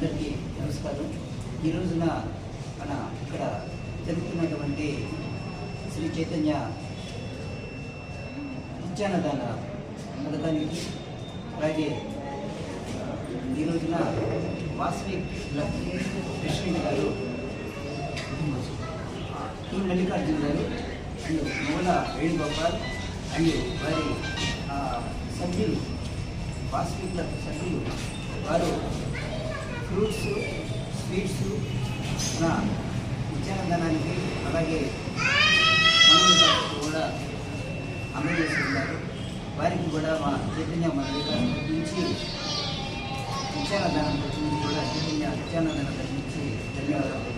అందరికీ నమస్కారం. ఈ రోజున మన ఇక్కడ జరుగుతున్నటువంటి శ్రీ చైతన్య నిత్యాన్నదాన పథకానికి, అలాగే ఈ రోజున వాసవి ప్రెసిడెంట్ గారు టి మల్లికార్జున గారు అండ్ మొగల వేణుగోపాల్ అండ్ వారి సభ్యులు, వాసవి క్లబ్ సభ్యులు వారు ఫ్రూట్స్, స్వీట్స్ మన నిత్యానందనానికి అలాగే మనోహర్ కూడా అందజేస్తున్నారు. వారికి కూడా మా చైతన్య మండలి నుంచి నిత్యానందనం నుంచి కూడా నిత్యానందనం నుంచి ధన్యవాదాలు.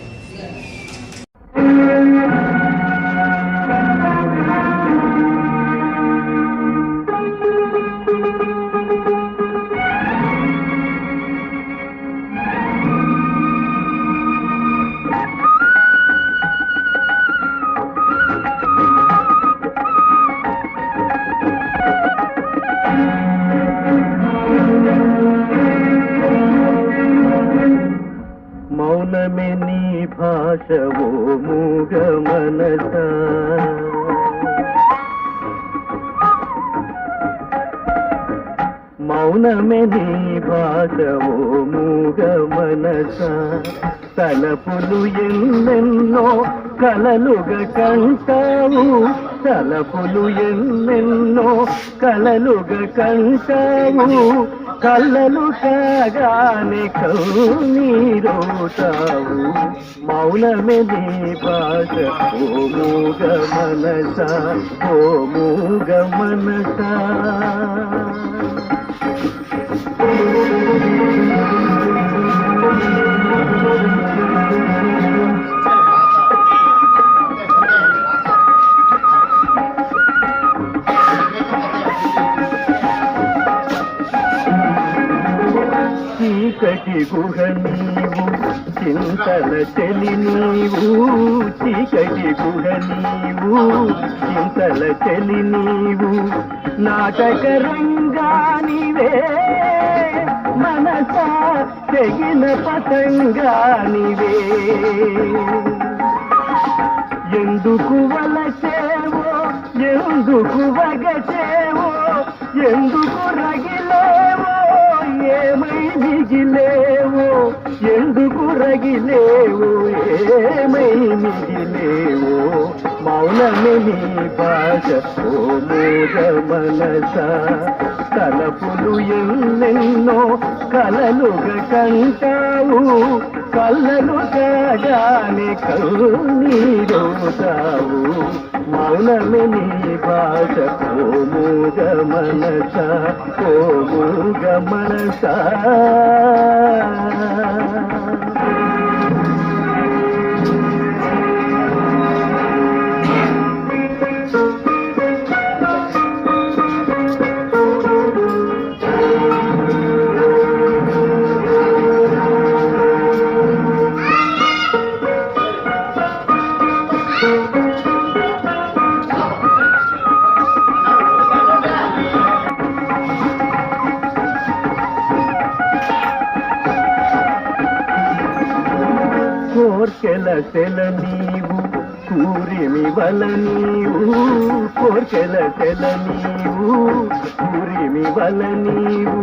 మౌనమే నీ భాషవో మూగ మనస, మౌనమే నీ భాషవో మూగ మనస, తలపులు ఎన్నెన్నో కలలుగా కంటావు, తలపులు ఎన్నెన్నో కలలుగా కంటావు, కళ్ళలు కాగానే కన్నీరవుతావు. మౌనమే నీ భాష ఓ మూగ మనస, ఓ మూగ మనస. చీకటి గుహ నీవు, చింతల చెలి నీవు, చీకటి గుహ నీవు, చింతల చెలి నీవు, నాటక రంగానివే మనసా తెగిన పతంగానివే. ఎందుకు వలచేవో, ఎందుకు వగచేవో, ఎందుకు రగిలేవో, ఏమై మిగిలేవో, ఎందుకు రగిలేవో, ఏమై మిగిలేవో. మౌనమే నీ భాష ఓ మూగ మనస, తలపులు ఎన్నెన్నో కలలుగా కంటావు, కళ్ళలు కాగానే కన్నీరవుతావు. మౌనమే నీ భాష ఓ మూగ మనస, ఓ మూగ మనస. కోర్కెల సెల నీవు, సూర్యుని వల నీవు, కోర్కెల సెల నీవు, సూర్యుని వల నీవు,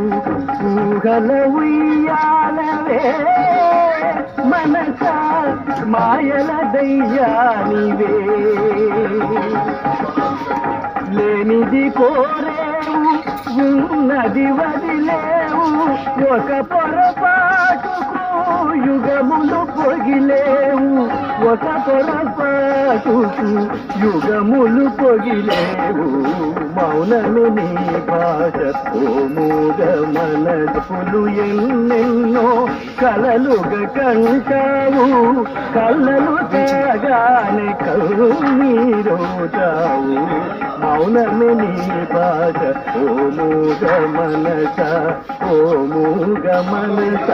ఊహల ఉయ్యాలవే మనస మాయల దయ్యానివే. లేనిది కోరేవు, ఉన్నది వదిలేవు, ఒక పొరపాటుకు యుగములు పొగిలేవు, ఒక పొరపాటుకు యుగములు పొగిలేవు. మౌనమే నీ భాష ఓ మూగ మనసులు ఎన్నెన్నో కలలుగా కంటావు, కళ్ళలు తాగానే కన్నీరవుతావు. మౌనమే నీ భాష ఓ మూగ మనస, ఓ మూగ మనస.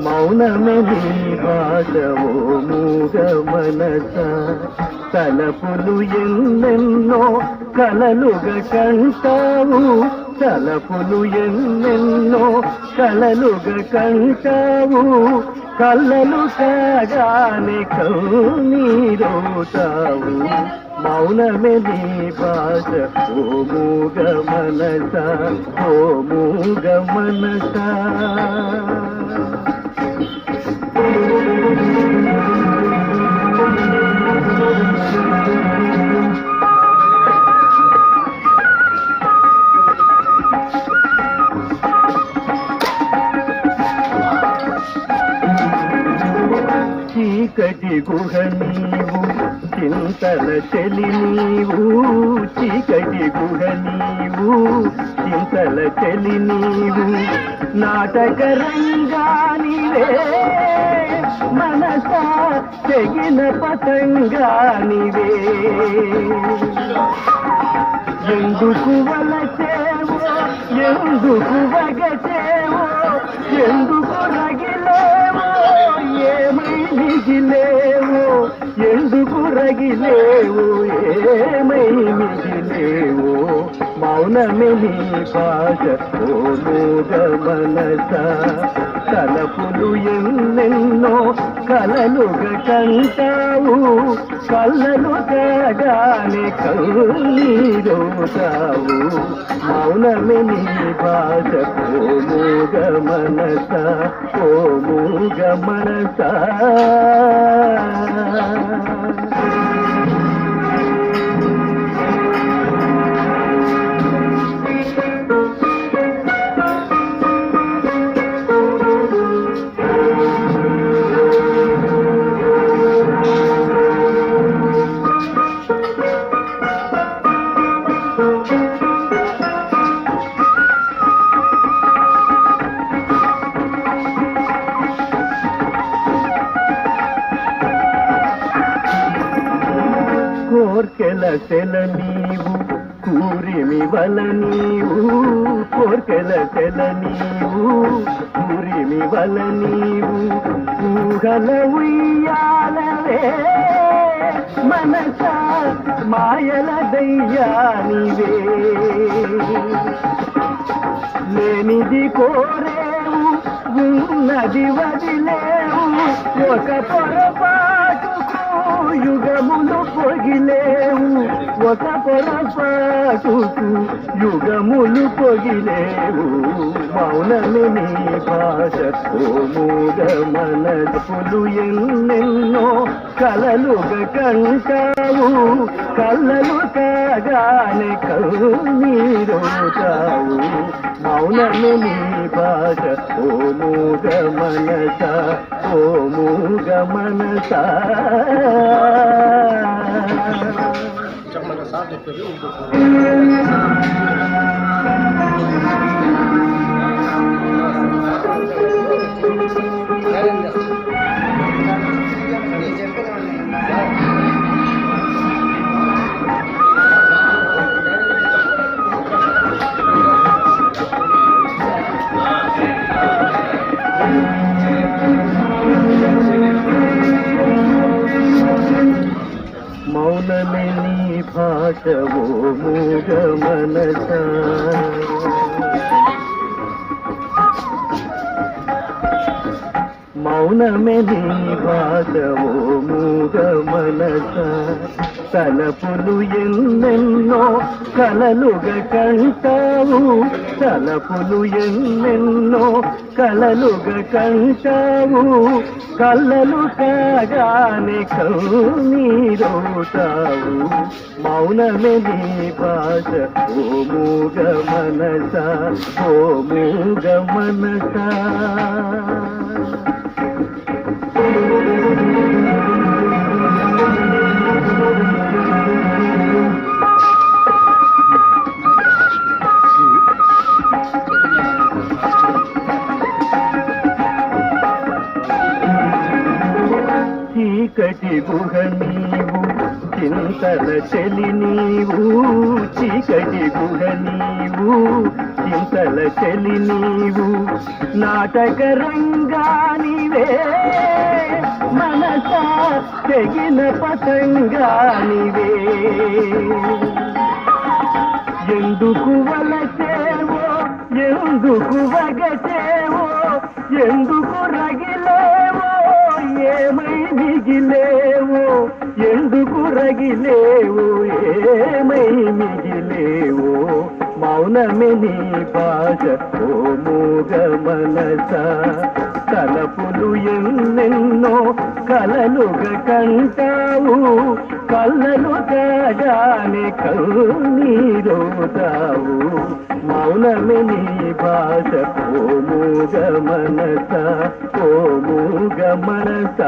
మౌనమే నీ భాష ఓ మూగ మనస తలపులు ఎన్నెన్నో కలలుగా కంటావు తలపులు ఎన్నెన్నో కలలుగా కంటావు కళ్ళలు కాగానే కన్నీరవుతావు మౌనమే నీ భాష ఓ మూగ మనస ఓ మూగ మనస చీకటి గుహ నీవు చింతల చెలి నీవు చీకటి గుహ నీవు చింతల చెలి నీవు నాటక రంగానివే మనస తెగిన పతంగానివే ఎందుకు వలచేవో ఎందుకు వగచేవో ఎందుకు రగిలేవో ఏమై మిగిలేవో ఎందుకు రగిలేవో ఏమై మిగిలేవో మౌనమే నీ భాష ఓ మూగ మనస తలపులు ఎన్నెన్నో కలలుగా కంటావు కళ్ళలు కాగానే కన్నీరవుతావు మౌనమే నీ భాష ఓ మూగ మనస ఓ మూగ మనస కోర్కెల తెల నీవు కూరిమి వల నీవు కోర్కెల తెల నీవు కూరిమి వల నీవు ఊహల ఉయ్యాలవే మనస మాయల దయ్యానివే లేనిది కోరేవు ఉన్నది వదిలేవు ఒక పొరపాటుకు యుగములు పొగిలేవు ఒక పొరపాటుకు యుగములు పొగిలేవు మౌనమే నీ భాష ఓ మూగ మనసులు ఎన్నెన్నో కలలుగా కంటావు కళ్ళలు కాగానే కన్నీరవుతావు మౌనమే నీ భాష ఓ మూగ మనస ఓ మూగ మనస మౌనమే నీ భాష ఓ మూగ మనస మౌనమే నీ భాష ఓ మూగ మనస తలపులు ఎన్నెన్నో కలలుగా కంటావు తలపులు ఎన్నెన్నో కలలుగా కంటావు కళ్ళలు కాగానే కన్నీరవుతావు మౌనమే నీ భాష ఓ మూగ మనస ఓ మూగ మనస చీకటి గుహ నీవు చింతల చెలి నీవు చీకటి గుహ నీవు చింతల చెలి నీవు నాటక రంగానివే మనసా తెగిన పతంగానివే ఎందుకు వలసేవో ఎందుకు వగసేవో ఎందుకు రగిలేవో ఏమై మిగిలేవో ఎందుకు రగిలేవో ఏమై మిగిలేవో మౌనమే నీ భాష ఓ మూగ మనస తలపులు ఎన్నెన్నో కలలుగా కంటావు కళ్ళలు కాగానే కన్నీరోతావు మౌనమే నీ భాష ఓ మూగ మనస ఓ మూగ మనస